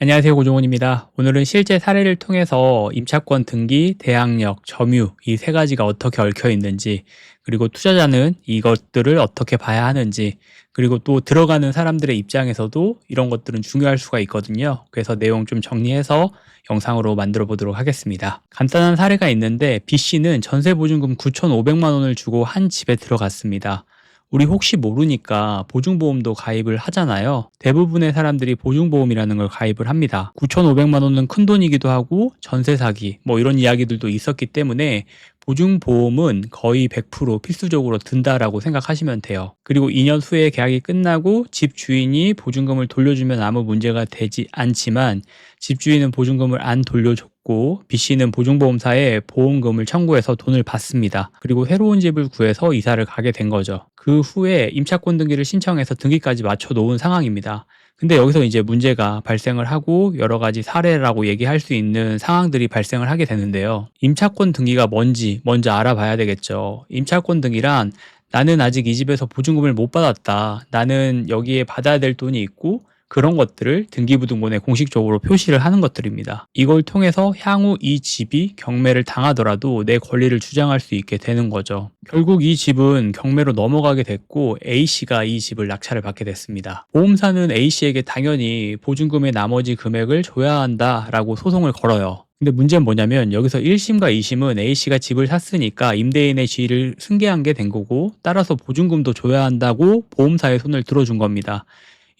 안녕하세요. 고종훈입니다. 오늘은 실제 사례를 통해서 임차권 등기, 대항력, 점유 이 세 가지가 어떻게 얽혀 있는지, 그리고 투자자는 이것들을 어떻게 봐야 하는지, 그리고 또 들어가는 사람들의 입장에서도 이런 것들은 중요할 수가 있거든요. 그래서 내용 좀 정리해서 영상으로 만들어 보도록 하겠습니다. 간단한 사례가 있는데 B씨는 전세보증금 9,500만 원을 주고 한 집에 들어갔습니다. 우리 혹시 모르니까 보증보험도 가입을 하잖아요. 대부분의 사람들이 보증보험이라는 걸 가입을 합니다. 9,500만 원은 큰돈이기도 하고 전세 사기 뭐 이런 이야기들도 있었기 때문에 보증보험은 거의 100% 필수적으로 든다라고 생각하시면 돼요. 그리고 2년 후에 계약이 끝나고 집 주인이 보증금을 돌려주면 아무 문제가 되지 않지만 집주인은 보증금을 안 돌려줬고 B씨는 보증보험사에 보험금을 청구해서 돈을 받습니다. 그리고 새로운 집을 구해서 이사를 가게 된 거죠. 그 후에 임차권 등기를 신청해서 등기까지 맞춰 놓은 상황입니다. 근데 여기서 이제 문제가 발생을 하고 여러 가지 사례라고 얘기할 수 있는 상황들이 발생을 하게 되는데요. 임차권 등기가 뭔지 먼저 알아봐야 되겠죠. 임차권 등기란 나는 아직 이 집에서 보증금을 못 받았다. 나는 여기에 받아야 될 돈이 있고 그런 것들을 등기부등본에 공식적으로 표시를 하는 것들입니다. 이걸 통해서 향후 이 집이 경매를 당하더라도 내 권리를 주장할 수 있게 되는 거죠. 결국 이 집은 경매로 넘어가게 됐고 A씨가 이 집을 낙찰을 받게 됐습니다. 보험사는 A씨에게 당연히 보증금의 나머지 금액을 줘야 한다라고 소송을 걸어요. 근데 문제는 뭐냐면 여기서 1심과 2심은 A씨가 집을 샀으니까 임대인의 지위를 승계한 게 된 거고 따라서 보증금도 줘야 한다고 보험사의 손을 들어준 겁니다.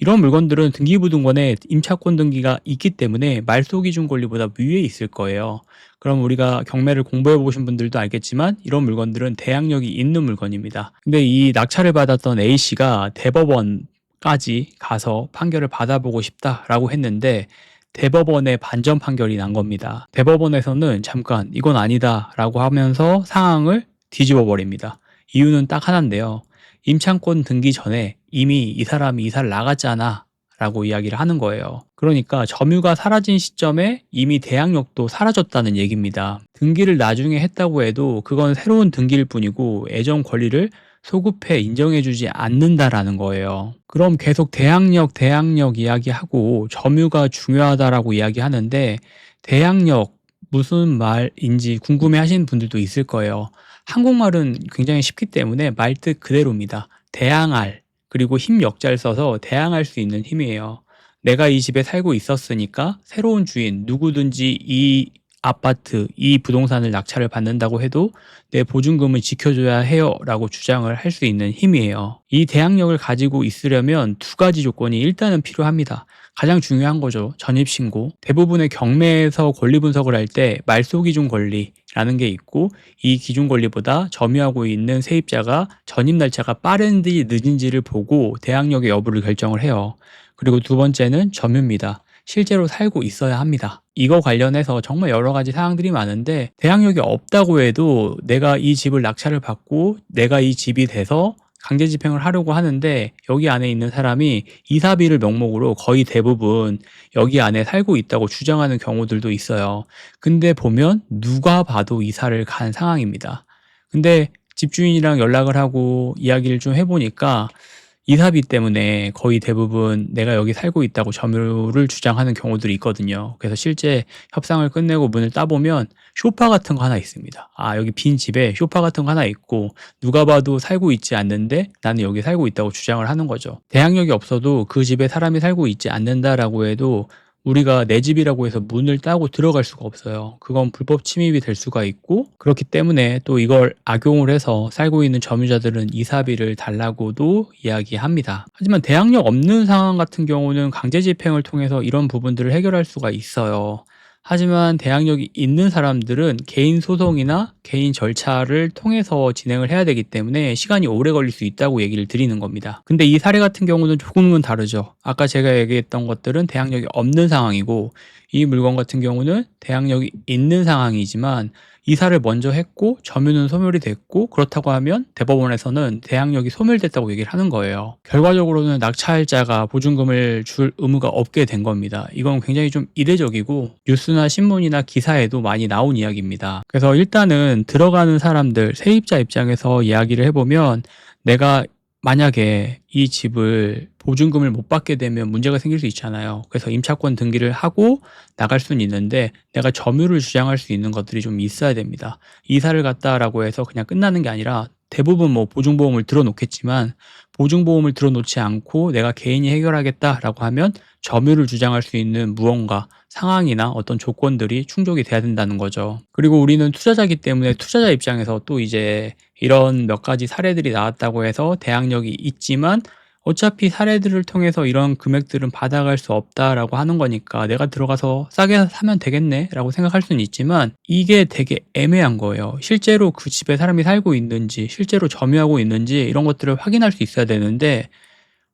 이런 물건들은 등기부등본에 임차권 등기가 있기 때문에 말소기준 권리보다 위에 있을 거예요. 그럼 우리가 경매를 공부해 보신 분들도 알겠지만 이런 물건들은 대항력이 있는 물건입니다. 근데 이 낙찰을 받았던 A씨가 대법원까지 가서 판결을 받아보고 싶다라고 했는데 대법원의 반전 판결이 난 겁니다. 대법원에서는 잠깐 이건 아니다라고 하면서 상황을 뒤집어 버립니다. 이유는 딱 하나인데요. 임차권 등기 전에 이미 이 사람이 이사를 나갔잖아 라고 이야기를 하는 거예요. 그러니까 점유가 사라진 시점에 이미 대항력도 사라졌다는 얘기입니다. 등기를 나중에 했다고 해도 그건 새로운 등기일 뿐이고 예전 권리를 소급해 인정해주지 않는다라는 거예요. 그럼 계속 대항력 이야기하고 점유가 중요하다라고 이야기하는데 대항력 무슨 말인지 궁금해 하시는 분들도 있을 거예요. 한국말은 굉장히 쉽기 때문에 말뜻 그대로입니다. 대항할, 그리고 힘 역자를 써서 대항할 수 있는 힘이에요. 내가 이 집에 살고 있었으니까 새로운 주인, 누구든지 이 아파트, 이 부동산을 낙찰을 받는다고 해도 내 보증금을 지켜줘야 해요 라고 주장을 할 수 있는 힘이에요. 이 대항력을 가지고 있으려면 두 가지 조건이 일단은 필요합니다. 가장 중요한 거죠. 전입신고. 대부분의 경매에서 권리 분석을 할 때 말소기준 권리라는 게 있고 이 기준 권리보다 점유하고 있는 세입자가 전입 날짜가 빠른지 늦은지를 보고 대항력의 여부를 결정을 해요. 그리고 두 번째는 점유입니다. 실제로 살고 있어야 합니다. 이거 관련해서 정말 여러 가지 사항들이 많은데 대항력이 없다고 해도 내가 이 집을 낙찰을 받고 내가 이 집이 돼서 강제 집행을 하려고 하는데 여기 안에 있는 사람이 이사비를 명목으로 거의 대부분 여기 안에 살고 있다고 주장하는 경우들도 있어요. 근데 보면 누가 봐도 이사를 간 상황입니다. 근데 집주인이랑 연락을 하고 이야기를 좀 해보니까 이사비 때문에 거의 대부분 내가 여기 살고 있다고 점유를 주장하는 경우들이 있거든요. 그래서 실제 협상을 끝내고 문을 따보면 소파 같은 거 하나 있습니다. 아, 여기 빈 집에 소파 같은 거 하나 있고 누가 봐도 살고 있지 않는데 나는 여기 살고 있다고 주장을 하는 거죠. 대항력이 없어도 그 집에 사람이 살고 있지 않는다라고 해도 우리가 내 집이라고 해서 문을 따고 들어갈 수가 없어요. 그건 불법 침입이 될 수가 있고 그렇기 때문에 또 이걸 악용을 해서 살고 있는 점유자들은 이사비를 달라고도 이야기합니다. 하지만 대항력 없는 상황 같은 경우는 강제 집행을 통해서 이런 부분들을 해결할 수가 있어요. 하지만 대항력이 있는 사람들은 개인 소송이나 개인 절차를 통해서 진행을 해야 되기 때문에 시간이 오래 걸릴 수 있다고 얘기를 드리는 겁니다. 근데 이 사례 같은 경우는 조금은 다르죠. 아까 제가 얘기했던 것들은 대항력이 없는 상황이고 이 물건 같은 경우는 대항력이 있는 상황이지만 이사를 먼저 했고 점유는 소멸이 됐고 그렇다고 하면 대법원에서는 대항력이 소멸됐다고 얘기를 하는 거예요. 결과적으로는 낙찰자가 보증금을 줄 의무가 없게 된 겁니다. 이건 굉장히 좀 이례적이고 뉴스나 신문이나 기사에도 많이 나온 이야기입니다. 그래서 일단은 들어가는 사람들, 세입자 입장에서 이야기를 해보면 내가 만약에 이 집을 보증금을 못 받게 되면 문제가 생길 수 있잖아요. 그래서 임차권 등기를 하고 나갈 수는 있는데 내가 점유를 주장할 수 있는 것들이 좀 있어야 됩니다. 이사를 갔다라고 해서 그냥 끝나는 게 아니라 대부분 뭐 보증보험을 들어 놓겠지만 보증보험을 들어 놓지 않고 내가 개인이 해결하겠다라고 하면 점유를 주장할 수 있는 무언가 상황이나 어떤 조건들이 충족이 돼야 된다는 거죠. 그리고 우리는 투자자이기 때문에 투자자 입장에서 또 이제 이런 몇 가지 사례들이 나왔다고 해서 대항력이 있지만 어차피 사례들을 통해서 이런 금액들은 받아갈 수 없다라고 하는 거니까 내가 들어가서 싸게 사면 되겠네라고 생각할 수는 있지만 이게 되게 애매한 거예요. 실제로 그 집에 사람이 살고 있는지, 실제로 점유하고 있는지 이런 것들을 확인할 수 있어야 되는데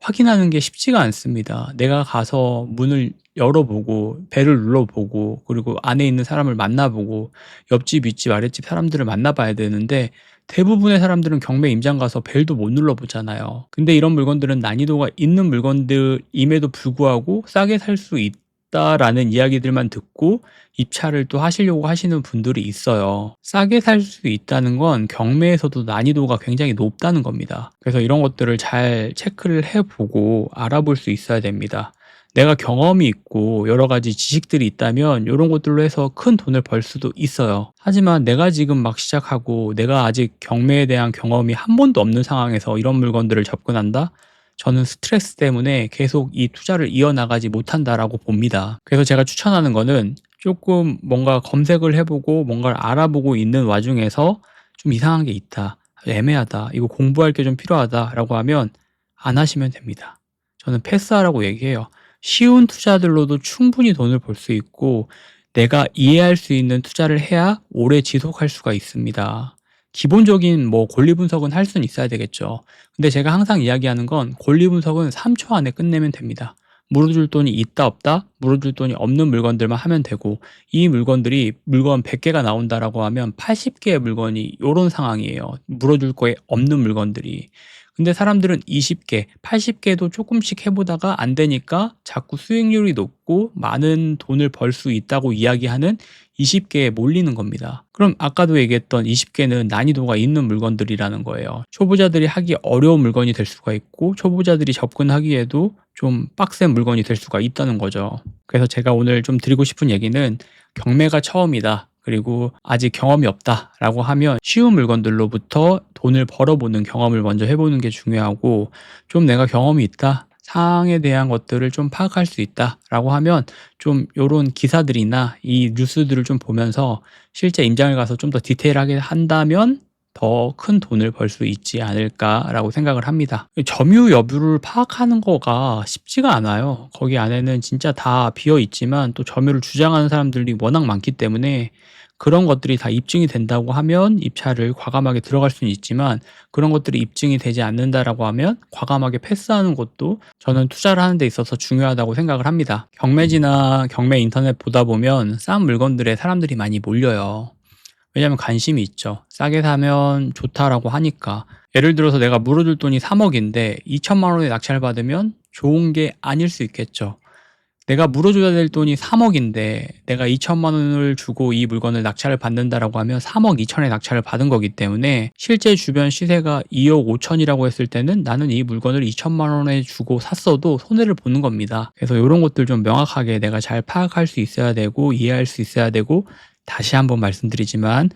확인하는 게 쉽지가 않습니다. 내가 가서 문을 열어보고 벨을 눌러보고 그리고 안에 있는 사람을 만나보고 옆집, 윗집, 아랫집 사람들을 만나봐야 되는데 대부분의 사람들은 경매 임장 가서 벨도 못 눌러보잖아요. 근데 이런 물건들은 난이도가 있는 물건들임에도 불구하고 싸게 살 수 있다라는 이야기들만 듣고 입찰을 또 하시려고 하시는 분들이 있어요. 싸게 살 수 있다는 건 경매에서도 난이도가 굉장히 높다는 겁니다. 그래서 이런 것들을 잘 체크를 해보고 알아볼 수 있어야 됩니다. 내가 경험이 있고 여러 가지 지식들이 있다면 이런 것들로 해서 큰 돈을 벌 수도 있어요. 하지만 내가 지금 막 시작하고 내가 아직 경매에 대한 경험이 한 번도 없는 상황에서 이런 물건들을 접근한다? 저는 스트레스 때문에 계속 이 투자를 이어나가지 못한다라고 봅니다. 그래서 제가 추천하는 거는 조금 뭔가 검색을 해보고 뭔가를 알아보고 있는 와중에서 좀 이상한 게 있다, 애매하다, 이거 공부할 게 좀 필요하다라고 하면 안 하시면 됩니다. 저는 패스하라고 얘기해요. 쉬운 투자들로도 충분히 돈을 벌 수 있고 내가 이해할 수 있는 투자를 해야 오래 지속할 수가 있습니다. 기본적인 뭐 권리 분석은 할 수는 있어야 되겠죠. 근데 제가 항상 이야기하는 건 권리 분석은 3초 안에 끝내면 됩니다. 물어줄 돈이 있다 없다? 물어줄 돈이 없는 물건들만 하면 되고 이 물건들이 물건 100개가 나온다라고 하면 80개의 물건이 요런 상황이에요. 물어줄 거에 없는 물건들이. 근데 사람들은 20개, 80개도 조금씩 해보다가 안 되니까 자꾸 수익률이 높고 많은 돈을 벌 수 있다고 이야기하는 20개에 몰리는 겁니다. 그럼 아까도 얘기했던 20개는 난이도가 있는 물건들이라는 거예요. 초보자들이 하기 어려운 물건이 될 수가 있고 초보자들이 접근하기에도 좀 빡센 물건이 될 수가 있다는 거죠. 그래서 제가 오늘 좀 드리고 싶은 얘기는 경매가 처음이다. 그리고 아직 경험이 없다라고 하면 쉬운 물건들로부터 돈을 벌어보는 경험을 먼저 해보는 게 중요하고 좀 내가 경험이 있다, 상황에 대한 것들을 좀 파악할 수 있다라고 하면 좀 요런 기사들이나 이 뉴스들을 좀 보면서 실제 임장을 가서 좀 더 디테일하게 한다면 더 큰 돈을 벌 수 있지 않을까라고 생각을 합니다. 점유 여부를 파악하는 거가 쉽지가 않아요. 거기 안에는 진짜 다 비어 있지만 또 점유를 주장하는 사람들이 워낙 많기 때문에 그런 것들이 다 입증이 된다고 하면 입찰을 과감하게 들어갈 수는 있지만 그런 것들이 입증이 되지 않는다라고 하면 과감하게 패스하는 것도 저는 투자를 하는 데 있어서 중요하다고 생각을 합니다. 경매지나 경매 인터넷 보다 보면 싼 물건들에 사람들이 많이 몰려요. 왜냐하면 관심이 있죠. 싸게 사면 좋다라고 하니까. 예를 들어서 내가 물어줄 돈이 3억인데 2천만 원에 낙찰 받으면 좋은 게 아닐 수 있겠죠. 내가 물어줘야 될 돈이 3억인데 내가 2천만 원을 주고 이 물건을 낙찰을 받는다라고 하면 3억 2천에 낙찰을 받은 거기 때문에 실제 주변 시세가 2억 5천이라고 했을 때는 나는 이 물건을 2천만 원에 주고 샀어도 손해를 보는 겁니다. 그래서 이런 것들 좀 명확하게 내가 잘 파악할 수 있어야 되고 이해할 수 있어야 되고 다시 한번 말씀드리지만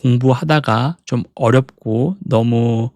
공부하다가 좀 어렵고 너무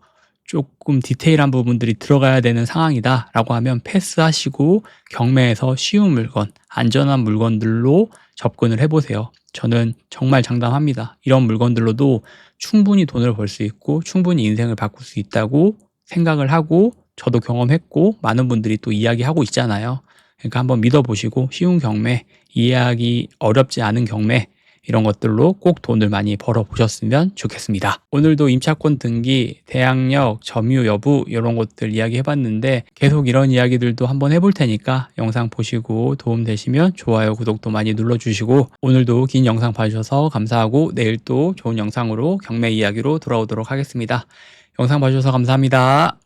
조금 디테일한 부분들이 들어가야 되는 상황이다라고 하면 패스하시고 경매에서 쉬운 물건, 안전한 물건들로 접근을 해보세요. 저는 정말 장담합니다. 이런 물건들로도 충분히 돈을 벌 수 있고 충분히 인생을 바꿀 수 있다고 생각을 하고 저도 경험했고 많은 분들이 또 이야기하고 있잖아요. 그러니까 한번 믿어보시고 쉬운 경매, 이해하기 어렵지 않은 경매 이런 것들로 꼭 돈을 많이 벌어 보셨으면 좋겠습니다. 오늘도 임차권 등기, 대항력, 점유 여부 이런 것들 이야기 해봤는데 계속 이런 이야기들도 한번 해볼 테니까 영상 보시고 도움 되시면 좋아요, 구독도 많이 눌러주시고 오늘도 긴 영상 봐주셔서 감사하고 내일 또 좋은 영상으로 경매 이야기로 돌아오도록 하겠습니다. 영상 봐주셔서 감사합니다.